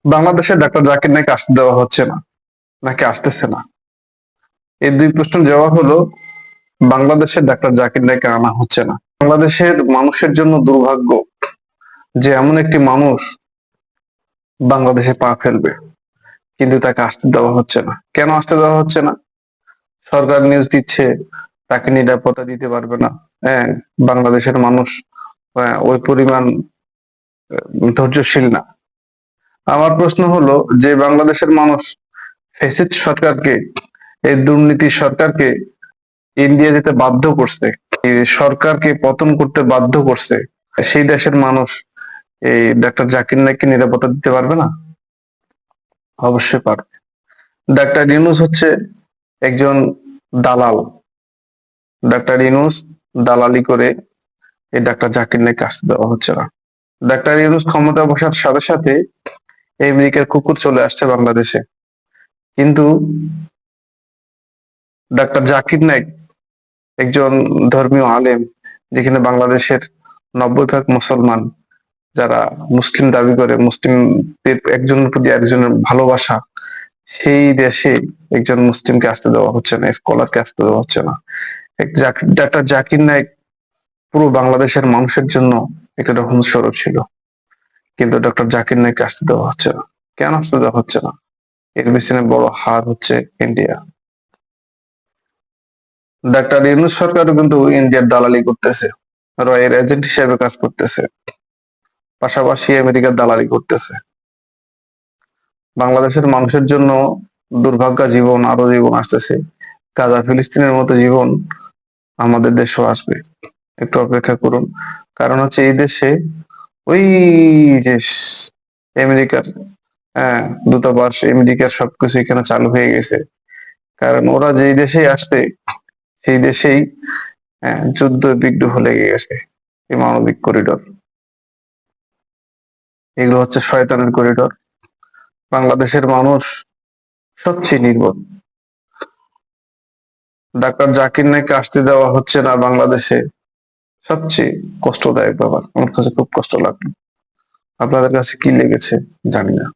বাংলাদেশের ডাক্তার জাকির নাইক আসতে দেওয়া হচ্ছে না নাকি আসতেছে না? এই দুই প্রশ্নের জবাব হলো বাংলাদেশের ডাক্তার জাকির নাইককে আনা হচ্ছে না। বাংলাদেশের মানুষের জন্য দুর্ভাগ্য যে এমন একটি মানুষ বাংলাদেশে পা ফেলবে, কিন্তু তাকে আসতে দেওয়া হচ্ছে না। কেন আসতে দেওয়া হচ্ছে না? সরকার নিউজ দিচ্ছে তাকে নিরাপত্তা দিতে পারবে না। হ্যাঁ, বাংলাদেশের মানুষ ওই পরিমাণ ধৈর্যশীল না। আমার প্রশ্ন হলো যে বাংলাদেশের মানুষ ফ্যাসিস্ট সরকারকে, এই দুর্নীতি সরকারকে ইন্ডিয়া যেতে বাধ্য করছে, এই সরকারকে পতন করতে বাধ্য করছে, সেই দেশের মানুষ এই ডাক্তার জাকির নাইককে নিরাপত্তা দিতে পারবে না? অবশ্যই পারবে। ডাক্তার ইউনূস হচ্ছে একজন দালাল। ডাক্তার ইউনূস দালালি করে এই ডাক্তার জাকির নাইককে আসতে দেওয়া হচ্ছে না। ডাক্তার ইউনূস ক্ষমতা বসার সাথে সাথে আমেরিকার কুকুর চলে আসছে বাংলাদেশে, কিন্তু ডাক্তার জাকির নাইক একজন ধর্মীয় আলেম, যেখানে বাংলাদেশের 90% মুসলমান, যারা মুসলিম দাবি করে, মুসলিমদের একজনের প্রতি একজনের ভালোবাসা, সেই দেশে একজন মুসলিমকে আসতে দেওয়া হচ্ছে না, স্কলারকে আসতে দেওয়া হচ্ছে না। ডাক্তার জাকির নাইক পুরো বাংলাদেশের মানুষের জন্য একটা রহমত স্বরূপ ছিল, কিন্তু ডক্টর জাকির নাইককে আসতে দেওয়া হচ্ছে না। কেন আসতে দেওয়া হচ্ছে না? এর পিছনে বড় হাত হচ্ছে ইন্ডিয়া। ডাক্তার ইউনূস সরকারও কিন্তু ইন্ডিয়ার দালালি করতেছে, রয়ের এজেন্ট হিসেবে কাজ করতেছে, পাশাপাশি আমেরিকার দালালি করতেছে। বাংলাদেশের মানুষের জন্য দুর্ভাগ্য জীবন, আরো জীবন আসতেছে। গাজা ফিলিস্তিনের মতো জীবন আমাদের দেশেও আসবে। একটু অপেক্ষা করুন। কারণ হচ্ছে এই দেশে ওই যে আমেরিকার, হ্যাঁ, দূতাবাস, আমেরিকার সবকিছু এখানে চালু হয়ে গেছে। কারণ ওরা যেই দেশেই আসছে সেই দেশেই যুদ্ধ বিগ্রহ লেগে গেছে। এই মানবিক করিডোর, এগুলো হচ্ছে শয়তানের করিডোর। বাংলাদেশের মানুষ সবচেয়ে নির্বোধ। ডাক্তার জাকির নাইককে আসতে দেওয়া হচ্ছে না বাংলাদেশে, সবচেয়ে কষ্টদায়ক ব্যাপার। আমার কাছে খুব কষ্ট লাগলো। আপনাদের কাছে কি লেগেছে জানি না।